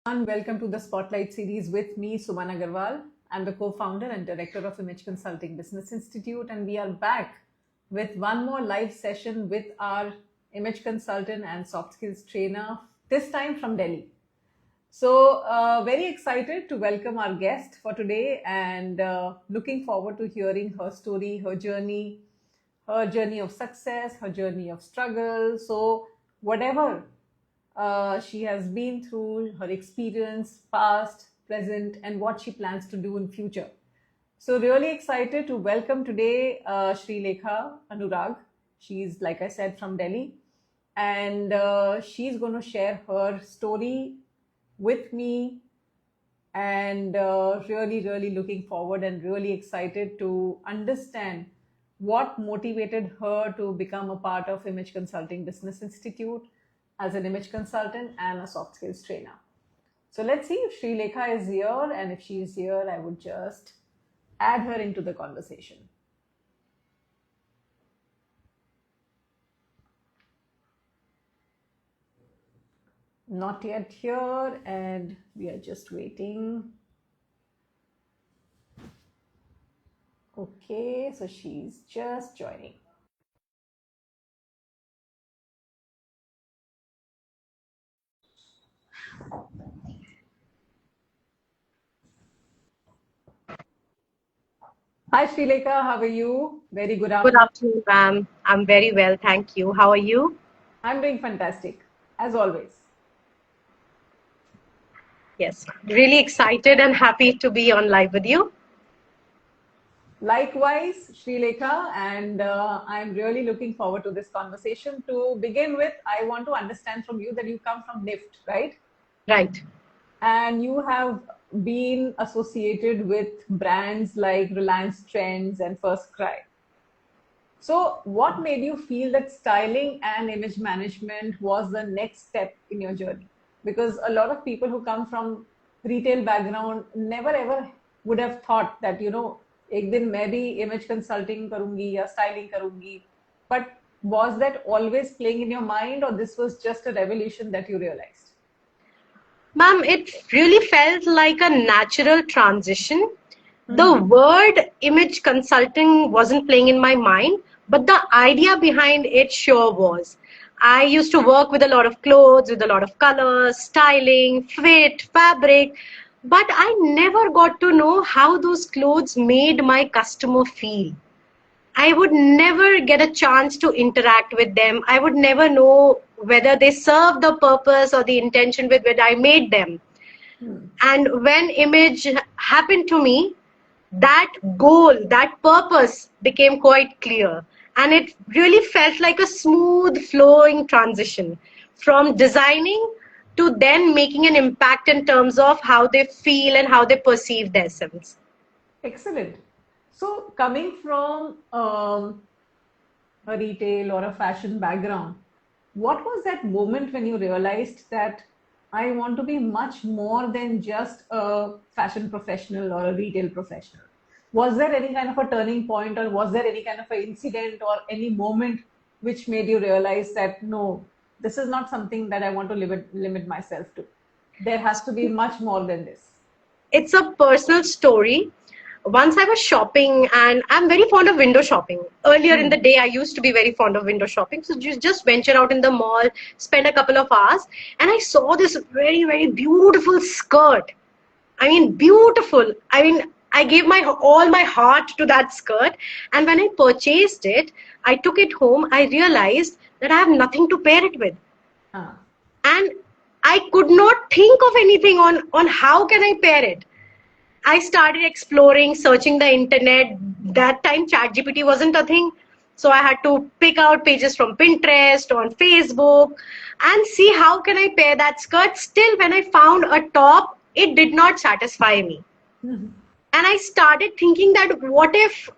Welcome to the Spotlight series with me, Suman Agarwal. I'm the co-founder and director of Image Consulting Business Institute, and we are back with one more live session with our image consultant and soft skills trainer, this time from Delhi. So, very excited to welcome our guest for today and looking forward to hearing her story, her journey of success, her journey of struggle. So, whatever she has been through, her experience, past, present, and what she plans to do in future. So really excited to welcome today Shreelekha Anurag. She's, like I said, from Delhi, and she's going to share her story with me, and really looking forward and really excited to understand what motivated her to become a part of Image Consulting Business Institute as an image consultant and a soft skills trainer. So let's see if Shreelekha is here, and if she is here, I would just add her into the conversation. Not yet here, and we are just waiting. Okay, so she's just joining. Hi Shreelekha, how are you? Very good Good afternoon. afternoon, ma'am. I'm very well, thank you. How are you? I'm doing fantastic, as always. Yes, really excited and happy to be on live with you. Likewise, Shreelekha, and I'm really looking forward to this conversation. To begin with, I want to understand from you that you come from NIFT, right? Right. And you have been associated with brands like Reliance Trends and First Cry. So, what made you feel that styling and image management was the next step in your journey? Because a lot of people who come from retail background never ever would have thought that, एक दिन मैं भी image consulting करूंगी या styling करूंगी. But was that always playing in your mind, or this was just a revelation that you realized? Ma'am, it really felt like a natural transition. The word image consulting wasn't playing in my mind, but the idea behind it sure was. I used to work with a lot of clothes, with a lot of colors, styling, fit, fabric, but I never got to know how those clothes made my customer feel. I would never get a chance to interact with them. I would never know whether they serve the purpose or the intention with which I made them. And when image happened to me, that goal, that purpose became quite clear. And it really felt like a smooth flowing transition from designing to then making an impact in terms of how they feel and how they perceive themselves. Excellent. So, coming from a retail or a fashion background, what was that moment when you realized that I want to be much more than just a fashion professional or a retail professional? Was there any kind of a turning point, or was there any kind of an incident or any moment which made you realize that no, this is not something that I want to limit myself to? There has to be much more than this. It's a personal story. Once I was shopping, and I'm very fond of window shopping. Earlier in the day, I used to be very fond of window shopping. So just venture out in the mall, spend a couple of hours, and I saw this very beautiful skirt. I mean, beautiful. I mean, I gave my all my heart to that skirt, and when I purchased it, I took it home. I realized that I have nothing to pair it with, Ah. and I could not think of anything on how can I pair it. I started exploring, searching the internet. That time, ChatGPT wasn't a thing. So I had to pick out pages from Pinterest, on Facebook, and see how can I pair that skirt. Still, when I found a top, it did not satisfy me. And I started thinking that what if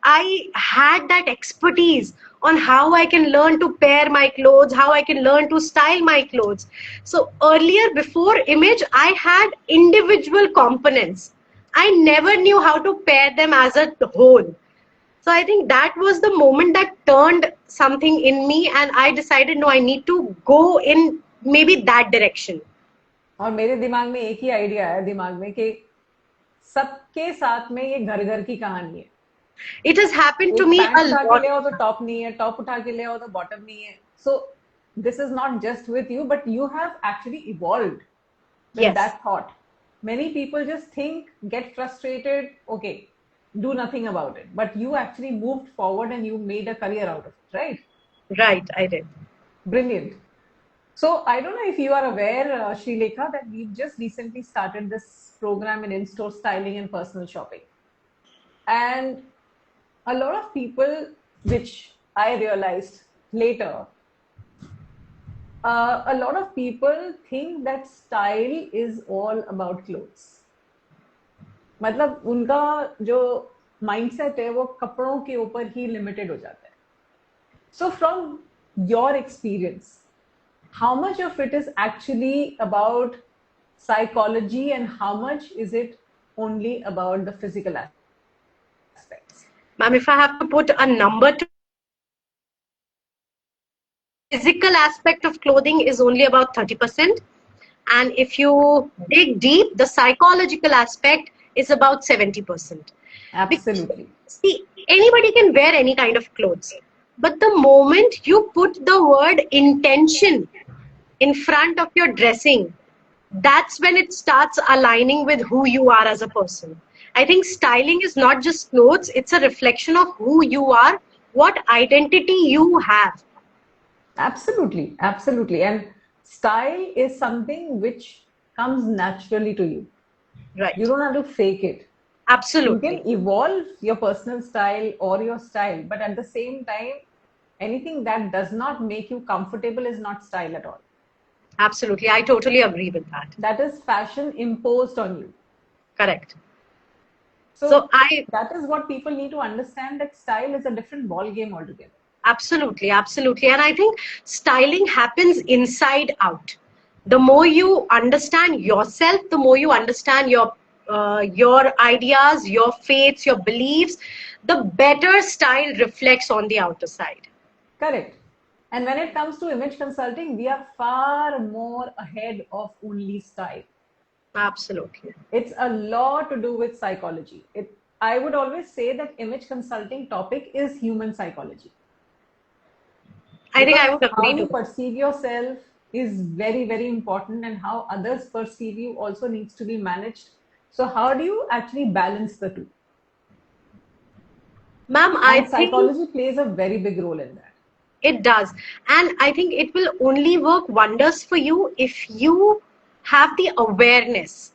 I had that expertise on how I can learn to pair my clothes, how I can learn to style my clothes. So earlier, before image, I had individual components. I never knew how to pair them as a whole. So I think that was the moment that turned something in me, and I decided, no, I need to go in maybe that direction. और मेरे दिमाग में एक ही idea है दिमाग में कि सबके साथ में ये घर घर की कहानी है. It has happened to एक me पैंट a उठा के lot. ले आओ तो टॉप नहीं है, टॉप उठा के ले आओ तो बॉटम नहीं है. So this is not just with you, but you have actually evolved with Yes, that thought. Many people just think, get frustrated, okay, do nothing about it. But you actually moved forward and you made a career out of it, right? right, I did. Brilliant. So I don't know if you are aware, Shreelekha, that we've just recently started this program in in-store styling and personal shopping. And a lot of people, which I realized later, a lot of people think that style is all about clothes. मतलब उनका जो mindset है वो कपड़ों के ऊपर ही limited हो जाता है. So from your experience, how much of it is actually about psychology and how much is it only about the physical aspects? Ma'am, if I have to put a number to physical aspect of clothing is only about 30%. And if you dig deep, the psychological aspect is about 70%. Because, Absolutely. see, anybody can wear any kind of clothes. But the moment you put the word intention in front of your dressing, that's when it starts aligning with who you are as a person. I think styling is not just clothes, it's a reflection of who you are, what identity you have. Absolutely, absolutely. And style is something which comes naturally to you. You Right. don't have to fake it. You Absolutely. can evolve your personal style or your style, but at the same time, anything that does not make you comfortable is not style at all. Absolutely. I totally agree with that. That is fashion imposed on you. Correct. So So I that is what people need to understand, that style is a different ball game altogether. absolutely, absolutely. And I think styling happens inside out. The more you understand yourself, the more you understand your ideas, your faiths, your beliefs, the better style reflects on the outer side. Correct. And when it comes to image consulting, we are far more ahead of only style. Absolutely. It's a lot to do with psychology. I would always say that image consulting topic is human psychology, I think because I would how agree to you that. perceive yourself is very, very important, and how others perceive you also needs to be managed. So how do you actually balance the two? Ma'am, I And think psychology plays a very big role in that. it does. And I think it will only work wonders for you if you have the awareness.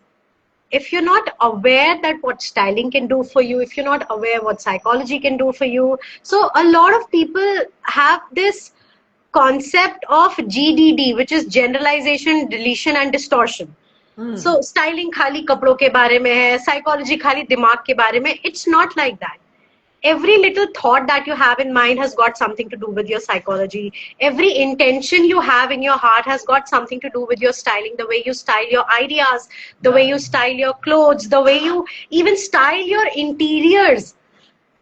If you're not aware that what styling can do for you, if you're not aware what psychology can do for you, so a lot of people have this concept of GDD, which is generalization, deletion, and distortion. So styling खाली कपड़ों के बारे में है, psychology खाली दिमाग के बारे में. It's not like that. Every little thought that you have in mind has got something to do with your psychology. Every intention you have in your heart has got something to do with your styling, the way you style your ideas, the way you style your clothes, the way you even style your interiors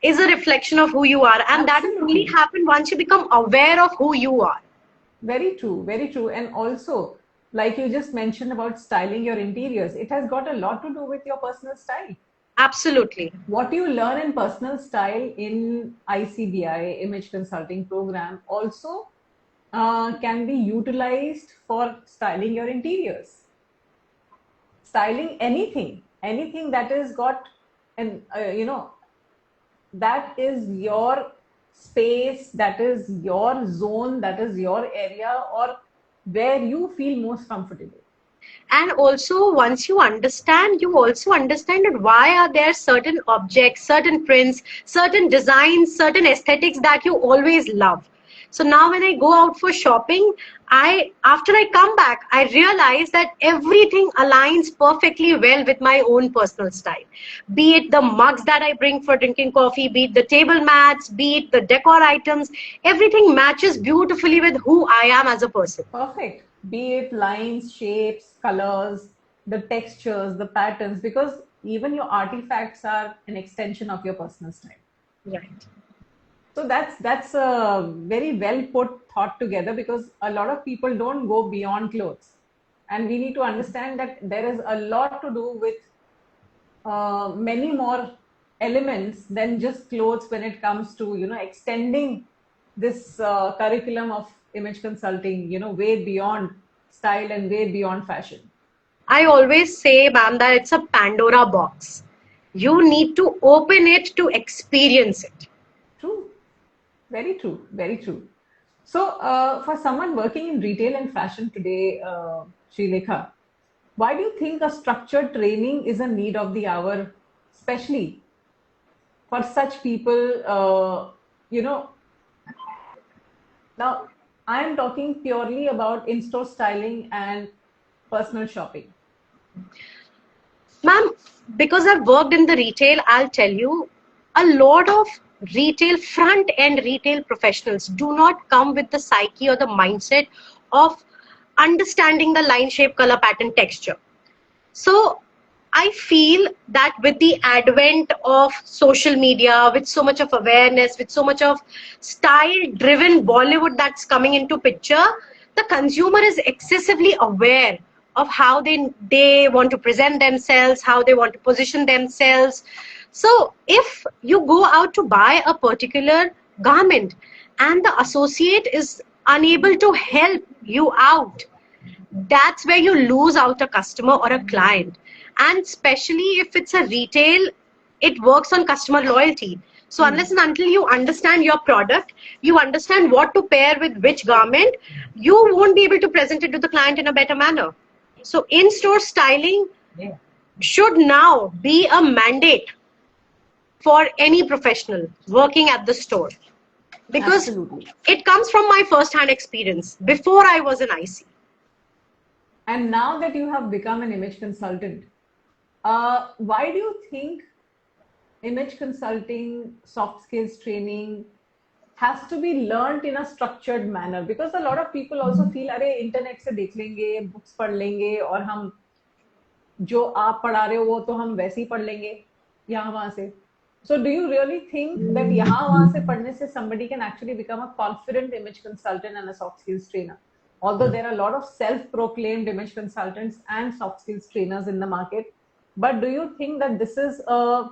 is a reflection of who you are. And that will only Absolutely. happen once you become aware of who you are. Very true, very true. And also, like you just mentioned about styling your interiors, it has got a lot to do with your personal style. Absolutely. What you learn in personal style in ICBI, Image Consulting Program, also can be utilized for styling your interiors. Styling anything that is got, and that is your space, that is your zone, that is your area, or where you feel most comfortable. And also once you understand, you also understand that why are there certain objects, certain prints, certain designs, certain aesthetics that you always love. So now when I go out for shopping, I after I come back, I realize that everything aligns perfectly well with my own personal style. Be it the mugs that I bring for drinking coffee, be it the table mats, be it the decor items, everything matches beautifully with who I am as a person. Perfect. Be it lines, shapes, colors, the textures, the patterns, because even your artifacts are an extension of your personal style. Right. So that's a very well put thought together, because a lot of people don't go beyond clothes. and we need to understand that there is a lot to do with many more elements than just clothes when it comes to extending this curriculum of image consulting way beyond style and way beyond fashion. I always say, ma'am, that it's a Pandora box. You need to open it to experience it. True, very true, very true. So for someone working in retail and fashion today, Shreelekha, why do you think a structured training is a need of the hour, especially for such people? Now, I am talking purely about in-store styling and personal shopping. Ma'am, because I've worked in the retail, I'll tell you, a lot of retail, front end retail professionals do not come with the psyche or the mindset of understanding the line, shape, color, pattern, texture. So I feel that with the advent of social media, with so much of awareness, with so much of style-driven Bollywood that's coming into picture, the consumer is excessively aware of how they want to present themselves, how they want to position themselves. So if you go out to buy a particular garment and the associate is unable to help you out, that's where you lose out a customer or a client. And especially if it's a retail, it works on customer loyalty. So unless and until you understand your product, you understand what to pair with which garment, you won't be able to present it to the client in a better manner. So in-store styling should now be a mandate for any professional working at the store, because Absolutely. it comes from my first-hand experience before I was an IC. And now that you have become an image consultant, why do you think image consulting, soft skills training has to be learnt in a structured manner? Because a lot of people also feel, अरे internet से देख लेंगे, books पढ़ लेंगे और हम जो आप पढ़ा रहे हो वो तो हम वैसे ही पढ़ लेंगे यहाँ वहाँ से. So do you really think that यहाँ वहाँ से पढ़ने से somebody can actually become a confident image consultant and a soft skills trainer? Although there are a lot of self-proclaimed image consultants and soft skills trainers in the market, but do you think that this is a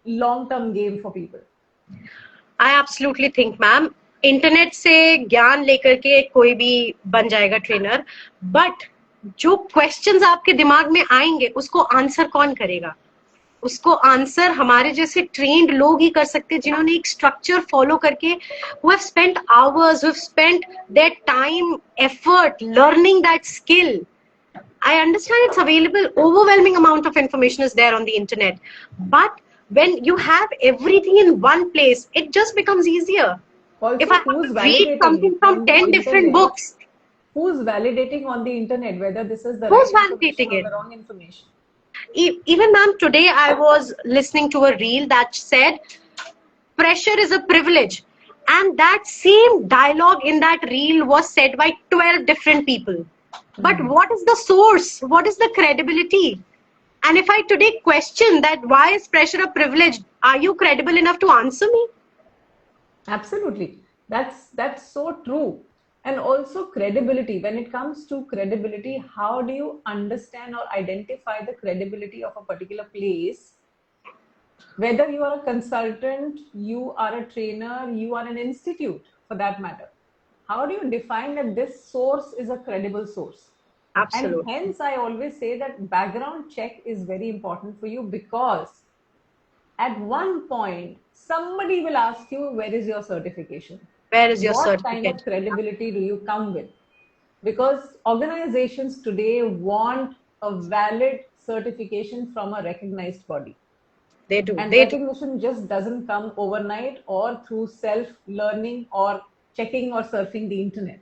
long-term game for people? I absolutely think, ma'am, internet से ज्ञान लेकर के कोई भी बन जाएगा trainer, but जो questions आपके दिमाग में आएंगे उसको आंसर कौन करेगा? उसको आंसर हमारे जैसे ट्रेंड लोग ही कर सकते हैं, जिन्होंने एक स्ट्रक्चर फॉलो करके, who have spent hours, who have spent their time, effort learning that skill. I understand it's available, overwhelming amount of information is there on the internet, but when you have everything in one place, it just becomes easier. Also, If I have who's to read validating something from on the 10 different internet? books, Who's validating on the internet whether this is the who's right information validating or it? the wrong information? Even ma'am, today I was listening to a reel that said pressure is a privilege, and that same dialogue in that reel was said by 12 different people. But what is the source? What is the credibility? And if I today question that why is pressure a privilege, are you credible enough to answer me? Absolutely. That's so true. And also credibility. When it comes to credibility, how do you understand or identify the credibility of a particular place? Whether you are a consultant, you are a trainer, you are an institute for that matter. How do you define that this source is a credible source? Absolutely. And hence, I always say that background check is very important for you, because at one point, somebody will ask you, where is your certification? Where is your What certificate? kind of credibility do you come with? Because organizations today want a valid certification from a recognized body. They do. And They do. recognition just doesn't come overnight or through self-learning or checking or surfing the internet.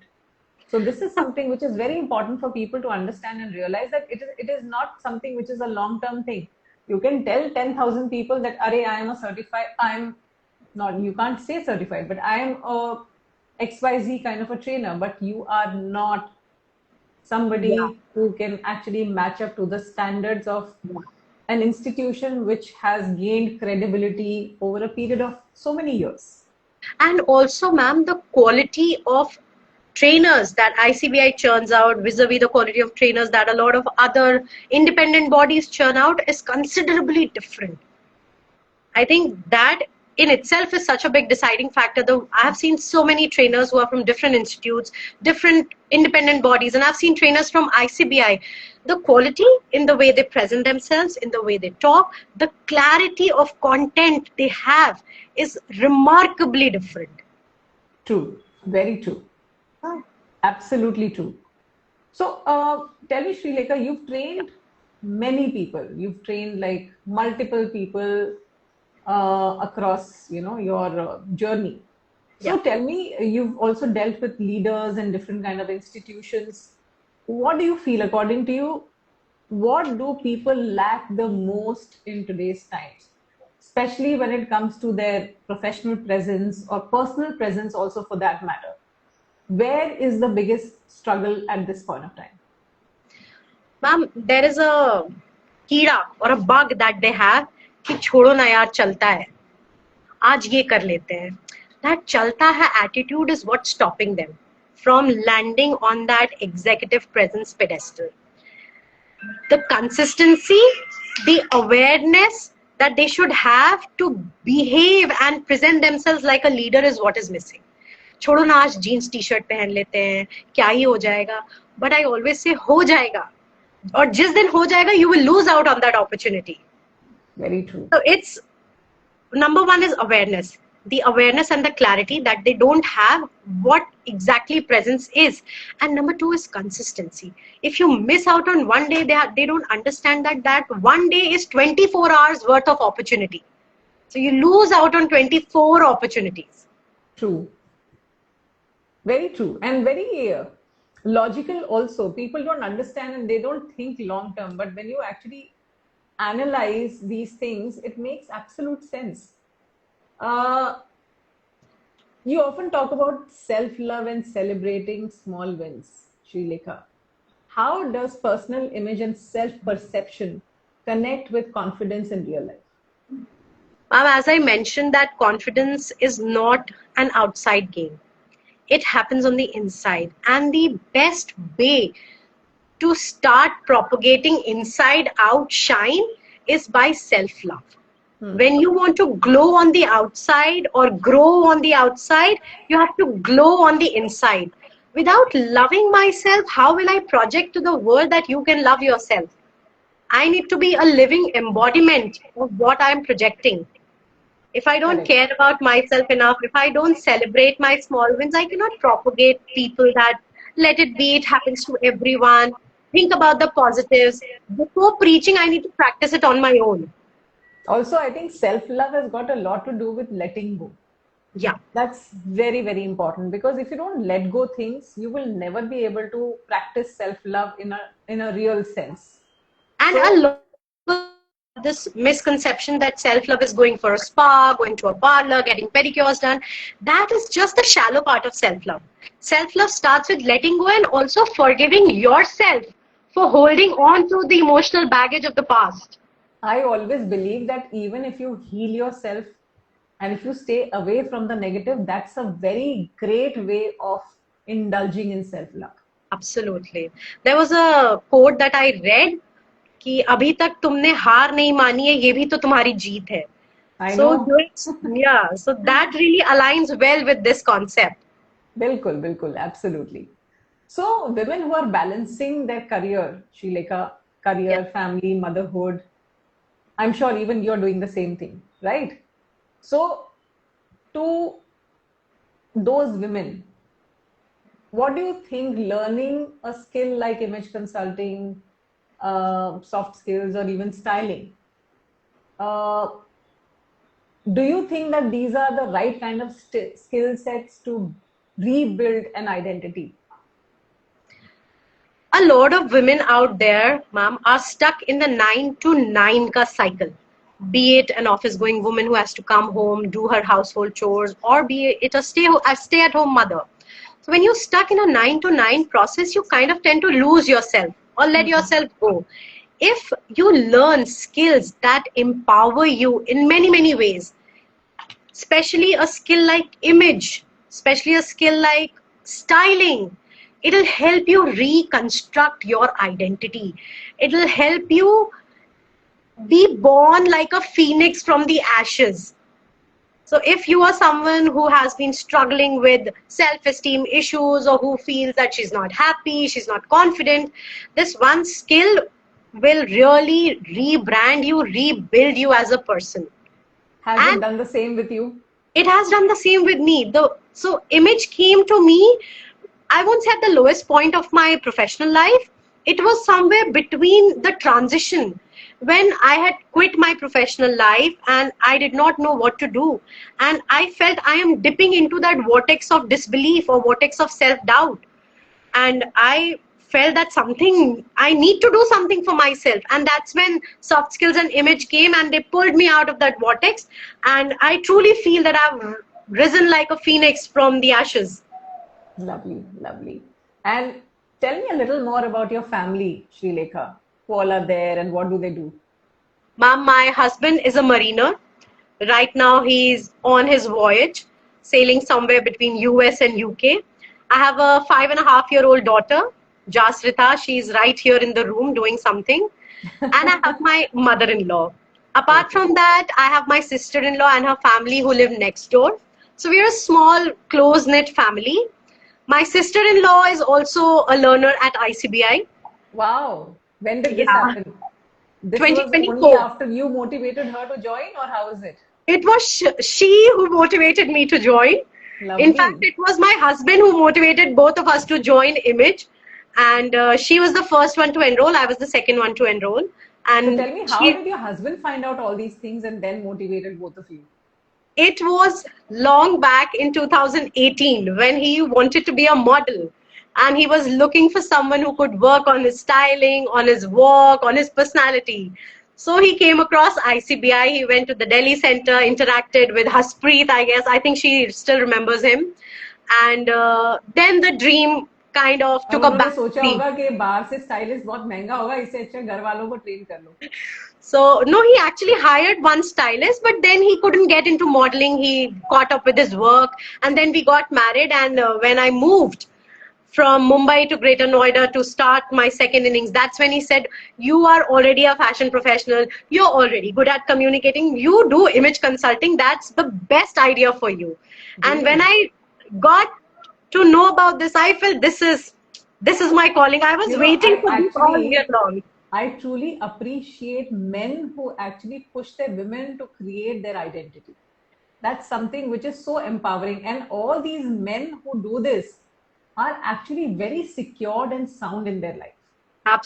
So this is something which is very important for people to understand and realize that it is not something which is a long-term thing. You can tell 10,000 people that, Arey, I am a certified, I am not, you can't say certified, but I am a XYZ kind of a trainer, but you are not somebody who can actually match up to the standards of an institution which has gained credibility over a period of so many years. And also, ma'am, the quality of trainers that ICBI churns out vis-a-vis the quality of trainers that a lot of other independent bodies churn out is considerably different. I think that in itself is such a big deciding factor. Though I have seen so many trainers who are from different institutes, different independent bodies, and I've seen trainers from ICBI. The quality in the way they present themselves, in the way they talk, the clarity of content they have is remarkably different. True, very true. Absolutely true. So, tell me, Shreelekha, you've trained many people. You've trained like multiple people across, your journey. So, Yeah. tell me, you've also dealt with leaders and different kind of institutions. What do you feel, according to you, what do people lack the most in today's times, especially when it comes to their professional presence or personal presence, also for that matter? Where is the biggest struggle at this point of time? Ma'am, there is a कीड़ा or a bug that they have कि छोड़ो ना यार चलता है आज ये कर लेते हैं. That chalta hai attitude is what's stopping them from landing on that executive presence pedestal. The consistency, the awareness that they should have to behave and present themselves like a leader is what is missing. छोड़ो ना आज jeans T shirt पहन लेते हैं क्या ही हो जाएगा, but I always say हो जाएगा, और जिस दिन हो जाएगा you will lose out on that opportunity. Very true. So it's number one is awareness, the awareness and the clarity that they don't have what exactly presence is, and number two is consistency. If you miss out on one day, they don't understand that one day is 24 hours worth of opportunity, so you lose out on 24 opportunities. True. Very true, and very logical also. People don't understand and they don't think long term, but when you actually analyze these things, it makes absolute sense. You often talk about self-love and celebrating small wins, Shreelekha. How does personal image and self-perception connect with confidence in real life? As I mentioned, that confidence is not an outside game. It happens on the inside. And the best way to start propagating inside out shine is by self-love. When you want to glow on the outside or grow on the outside, you have to glow on the inside. Without loving myself, how will I project to the world that you can love yourself? I need to be a living embodiment of what I'm projecting. If I don't care about myself enough, if I don't celebrate my small wins, I cannot propagate people that let it be, it happens to everyone. Think about the positives. Before preaching, I need to practice it on my own. Also, I think self-love has got a lot to do with letting go. Yeah. That's very, very important, because if you don't let go things, you will never be able to practice self-love in a real sense. And a lot of this misconception that self-love is going for a spa, going to a parlor, getting pedicures done. That is just the shallow part of self-love. Self-love starts with letting go and also forgiving yourself for holding on to the emotional baggage of the past. I always believe that even if you heal yourself and if you stay away from the negative, that's a very great way of indulging in self-love. Absolutely. There was a quote that I read कि अभी तक तुमने हार नहीं मानी है, ये भी तो तुम्हारी जीत है. So that really aligns well with this concept. Bilkul, absolutely. So women who are balancing their career, Shreelekha, career, family, motherhood, I'm sure even you're doing the same thing, right? So to those women, what do you think learning a skill like image consulting, soft skills, or even styling, do you think that these are the right kind of skill sets to rebuild an identity? A lot of women out there, ma'am, are stuck in the 9 to 9 ka cycle. Be it an office going woman who has to come home, do her household chores, or be it a stay at home mother. So when you're stuck in a 9 to 9 process, you kind of tend to lose yourself or let yourself go. If you learn skills that empower you in many, many ways, especially a skill like image, especially a skill like styling, it'll help you reconstruct your identity. It'll help you be born like a phoenix from the ashes. So if you are someone who has been struggling with self-esteem issues, or who feels that she's not happy, she's not confident, this one skill will really rebrand you, rebuild you as a person. Has it And done the same with you? it has done the same with me. So image came to me, I won't say at the lowest point of my professional life. It was somewhere between the transition when I had quit my professional life and I did not know what to do. And I felt I am dipping into that vortex of disbelief or vortex of self-doubt. And I felt that something, I need to do something for myself. And that's when soft skills and image came and they pulled me out of that vortex. And I truly feel that I've risen like a phoenix from the ashes. Lovely, lovely. And tell me a little more about your family, Shreelekha. Who all are there and what do they do? Ma'am, my husband is a mariner. Right now, he's on his voyage, sailing somewhere between US and UK. I have a 5.5-year-old daughter, Jasrita. She's right here in the room doing something. And I have my mother-in-law. Apart Okay. from that, I have my sister-in-law and her family who live next door. So we're a small, close-knit family. My sister-in-law is also a learner at ICBI. Wow. When did this Yeah, happen? This was only 2024. after you motivated her to join, or how is it? It was she who motivated me to join. In fact, Lovely. it was my husband who motivated both of us to join Image. And she was the first one to enroll. I was the second one to enroll. So And tell me, how she, did your husband find out all these things and then motivated both of you? it was long back in 2018 when he wanted to be a model. And he was looking for someone who could work on his styling, on his walk, on his personality. So he came across ICBI. He went to the Delhi Center, interacted with Haspreet, I guess. I think she still remembers him. And then the dream kind of अब took a उन्होंने back सोचा seat. होगा कि बाहर से stylist बहुत महंगा होगा, इससे अच्छा घर वालों को ट्रेन कर लो. So, no, he actually hired one stylist, but then he couldn't get into modeling. He caught up with his work, and then we got married. And when I moved from Mumbai to Greater Noida to start my second innings, that's when he said, "You are already a fashion professional. You're already good at communicating. You do image consulting. That's the best idea for you." And when Brilliant. I got to know about this, I felt this is my calling. I was You know, waiting for this all year long. I truly appreciate men who actually push their women to create their identity. That's something which is so empowering. And all these men who do this are actually very secured and sound in their life.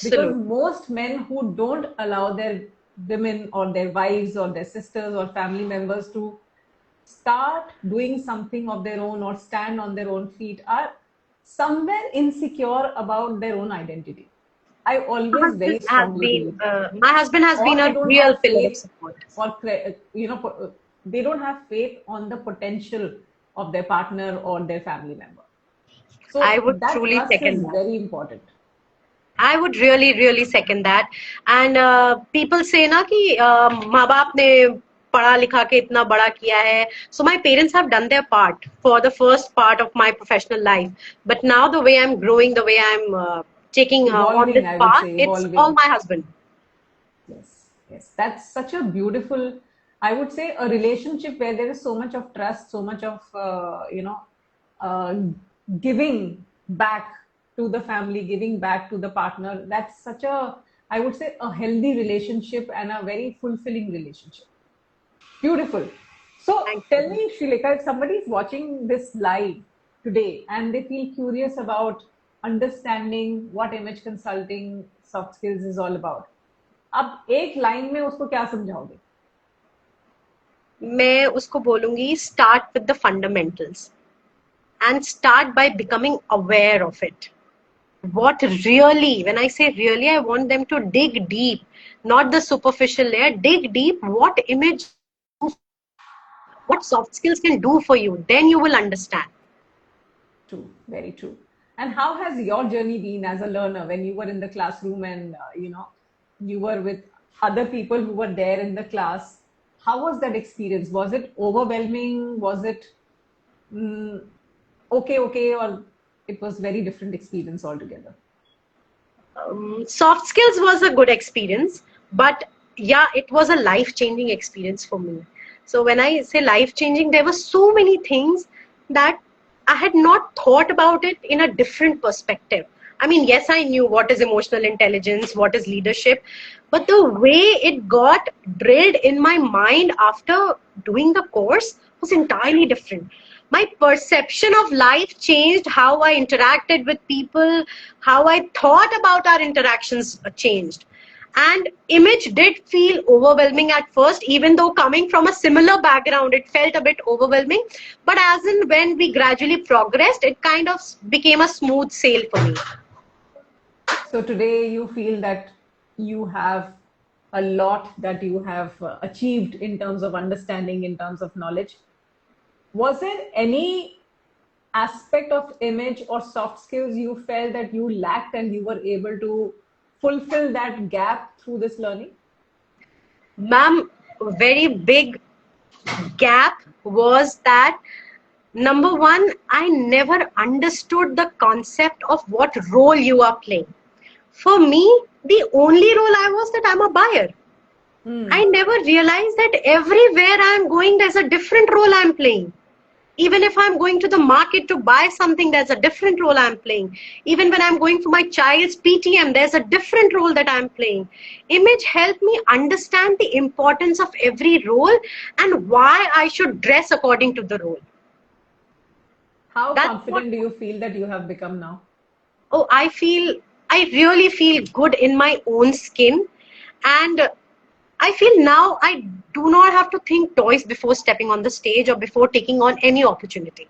Because Absolutely. most men who don't allow their women or their wives or their sisters or family members to start doing something of their own or stand on their own feet are somewhere insecure about their own identity. I always very strongly believe, My husband has been or they a don't real have pillar of faith, support. or they don't have faith on the potential of their partner or their family member. I So would that truly trust is second that. very important. I would really, really second that. And people say ना कि माँ बाप ने पढ़ा लिखा के इतना बड़ा किया है. So my parents have done their part for the first part of my professional life. But now the way I'm growing, the way I'm taking on Evolving, this I would path, say, it's all evolving. my husband. Yes, yes. That's such a beautiful, I would say, a relationship where there is so much of trust, so much of, uh, giving back to the family, giving back to the partner. That's such a, I would say, a healthy relationship and a very fulfilling relationship. Beautiful. So Thank tell you. me, Shreelekha, if somebody is watching this live today and they feel curious about understanding what image consulting soft skills is all about, अब एक line में उसको क्या समझाओगे? मैं उसको बोलूंगी start with the fundamentals and start by becoming aware of it. What really, when I say really, I want them to dig deep, not the superficial layer. Dig deep. What image can do for you? What soft skills can do for you? Then you will understand. True, very true. And how has your journey been as a learner when you were in the classroom and you were with other people who were there in the class? How was that experience? Was it overwhelming? Was it mm, okay, or it was very different experience altogether? Soft skills was a good experience, but yeah, it was a life changing experience for me. So when I say life changing, there were so many things that I had not thought about it in a different perspective. I mean, yes, I knew what is emotional intelligence, what is leadership, but the way it got drilled in my mind after doing the course was entirely different. My perception of life changed, how I interacted with people, how I thought about our interactions changed. And image did feel overwhelming at first, even though coming from a similar background, it felt a bit overwhelming. But as in when we gradually progressed, it kind of became a smooth sail for me. So today you feel that you have a lot that you have achieved in terms of understanding, in terms of knowledge. Was there any aspect of image or soft skills you felt that you lacked and you were able to fulfill that gap through this learning? Ma'am, very big gap was that number one, I never understood the concept of what role you are playing. For me, the only role I was that I'm a buyer. I never realized that everywhere I'm going, there's a different role I'm playing. Even if I'm going to the market to buy something, there's a different role I'm playing. Even when I'm going for my child's PTM, there's a different role that I'm playing. Image helped me understand the importance of every role and why I should dress according to the role. How That's what, confident do you feel that you have become now? oh, I really feel good in my own skin. And I feel now I do not have to think twice before stepping on the stage or before taking on any opportunity.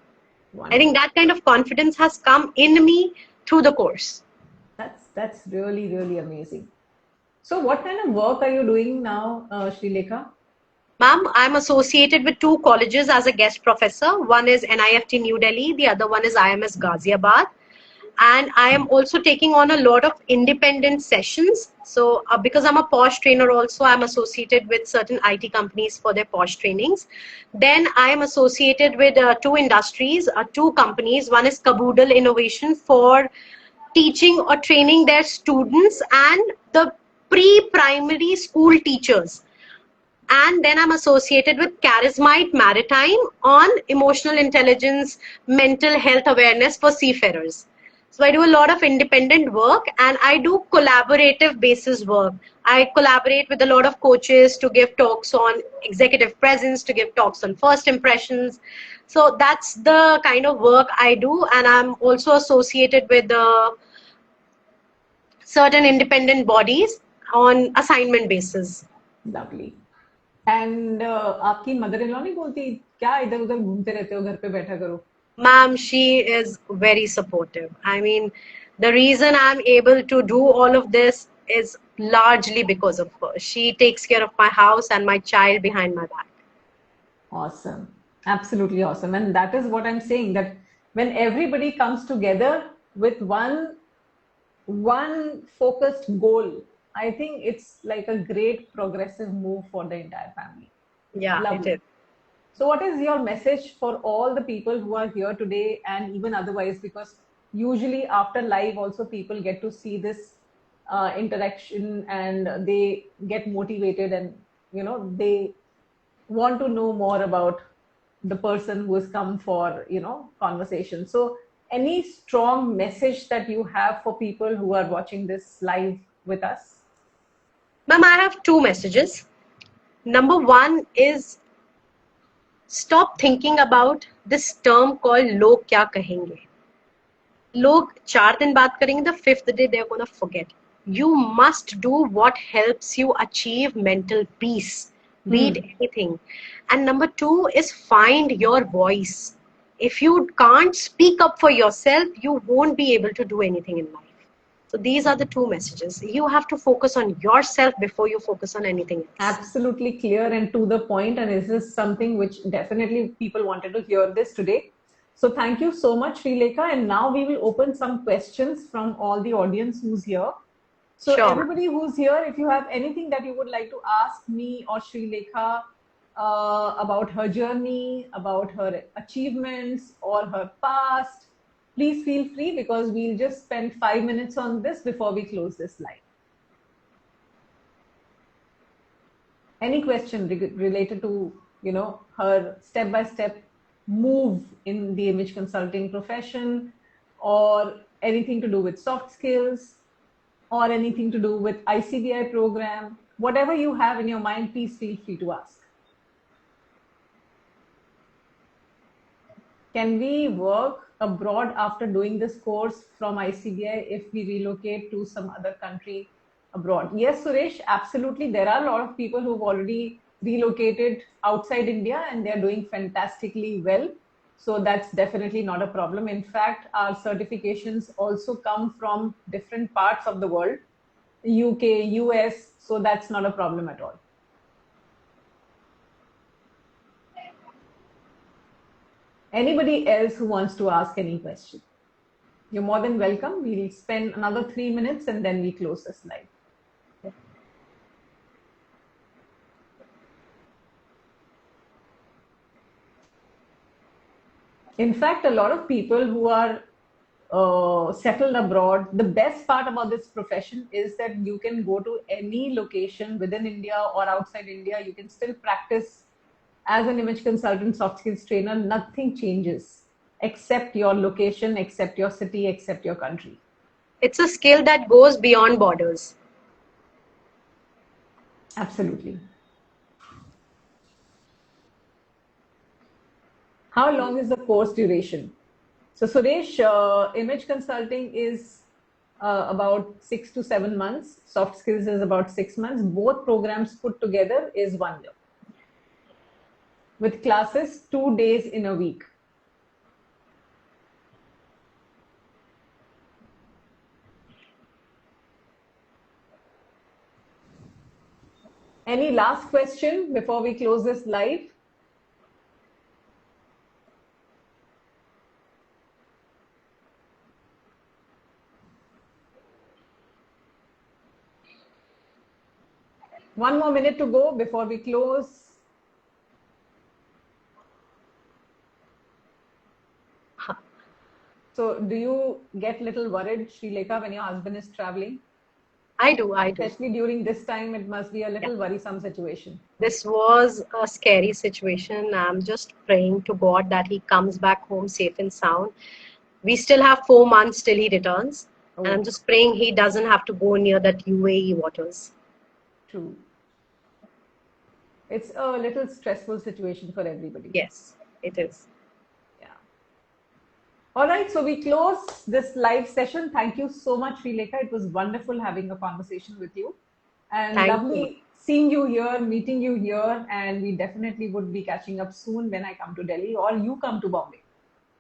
I think Wonderful. that kind of confidence has come in me through the course. That's really amazing. So, what kind of work are you doing now, Shreelekha? Ma'am, I'm associated with two colleges as a guest professor. One is NIFT New Delhi, the other one is IMS Ghaziabad. And I am also taking on a lot of independent sessions. So, because I'm a posh trainer, also, I'm associated with certain IT companies for their posh trainings. Then, I am associated with two industries, two companies. One is Caboodle Innovation for teaching or training their students and the pre-primary school teachers. And then I'm associated with Charismite Maritime on emotional intelligence, mental health awareness for seafarers. So I do a lot of independent work and I do collaborative basis work. I collaborate with a lot of coaches to give talks on executive presence, to give talks on first impressions. So that's the kind of work I do, and I'm also associated with certain independent bodies on assignment basis. Lovely. And आपकी mother in law नहीं बोलती क्या इधर उधर घूमते रहते हो, घर पे बैठा करो? Ma'am, she is very supportive. I mean, the reason I'm able to do all of this is largely because of her. She takes care of my house and my child behind my back. Awesome. Absolutely awesome. And that is what I'm saying, that when everybody comes together with one focused goal, I think it's like a great progressive move for the entire family. Yeah, it Lovely. is. So, what is your message for all the people who are here today and even otherwise? Because usually after live, also people get to see this interaction and they get motivated, and they want to know more about the person who has come for conversation. So, any strong message that you have for people who are watching this live with us? Ma'am, I have two messages. Number one is stop thinking about this term called log kya kahenge. लोग 4 दिन बात करेंगे, the fifth day they're going to forget. You must do what helps you achieve mental peace, be it anything. And number two is find your voice. If you can't speak up for yourself, you won't be able to do anything in life. So these are the two messages. You have to focus on yourself before you focus on anything else. Absolutely clear and to the point, and this is something which definitely people wanted to hear this today. So thank you so much, Shreelekha, and now we will open some questions from all the audience who's here. So Sure. everybody who's here, if you have anything that you would like to ask me or Shreelekha about her journey, about her achievements or her past, please feel free, because we'll just spend 5 minutes on this before we close this live. Any question related to, her step-by-step move in the image consulting profession, or anything to do with soft skills, or anything to do with ICBI program, whatever you have in your mind, please feel free to ask. Can we work abroad after doing this course from ICBI if we relocate to some other country abroad? Yes, Suresh, absolutely. There are a lot of people who've already relocated outside India and they're doing fantastically well. So that's definitely not a problem. In fact, our certifications also come from different parts of the world, UK, US, so that's not a problem at all. Anybody else who wants to ask any question? You're more than welcome. We'll spend another 3 minutes and then we close this live. In fact, a lot of people who are settled abroad, the best part about this profession is that you can go to any location within India or outside India. You can still practice as an image consultant, soft skills trainer. Nothing changes except your location, except your city, except your country. It's a skill that goes beyond borders. Absolutely. How long is the course duration? So Suresh, image consulting is about 6 to 7 months. Soft skills is about 6 months. Both programs put together is 1 year. With classes 2 days in a week. Any last question before we close this live? One more minute to go before we close. So do you get a little worried, Shreelekha, when your husband is traveling? I do. Especially during this time, it must be a little worrisome situation. This was a scary situation. I'm just praying to God that he comes back home safe and sound. We still have 4 months till he returns. Oh. And I'm just praying he doesn't have to go near that UAE waters. True. It's a little stressful situation for everybody. Yes, it is. All right, so we close this live session. Thank you so much, Shreelekha. It was wonderful having a conversation with you. And lovely seeing you here, meeting you here. And we definitely would be catching up soon when I come to Delhi or you come to Bombay.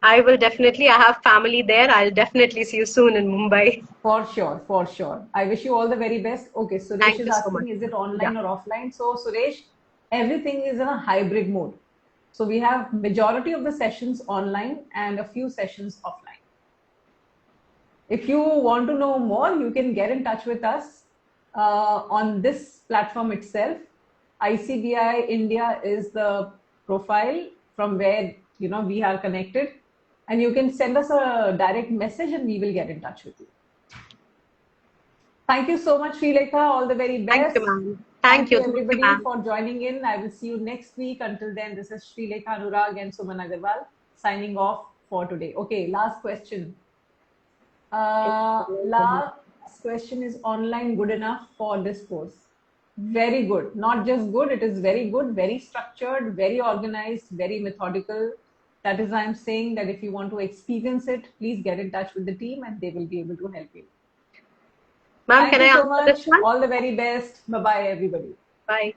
I will definitely. I have family there. I'll definitely see you soon in Mumbai. For sure, for sure. I wish you all the very best. Okay, Suresh is asking, is it online or offline? So Suresh, everything is in a hybrid mode. So we have majority of the sessions online and a few sessions offline. If you want to know more, you can get in touch with us on this platform itself. ICBI India is the profile from where we are connected, and you can send us a direct message and we will get in touch with you. Thank you so much, Shreelekha. All the very best. Thank you, ma'am. Thank you, everybody, for joining in. I will see you next week. Until then, this is Shreelekha Anurag and Suman Agarwal signing off for today. Okay, last question. Last question is online good enough for this course? Very good. Not just good, it is very good, very structured, very organized, very methodical. That is why I'm saying that if you want to experience it, please get in touch with the team and they will be able to help you. Ma'am, can I answer this one? All the very best. Bye-bye, everybody. Bye.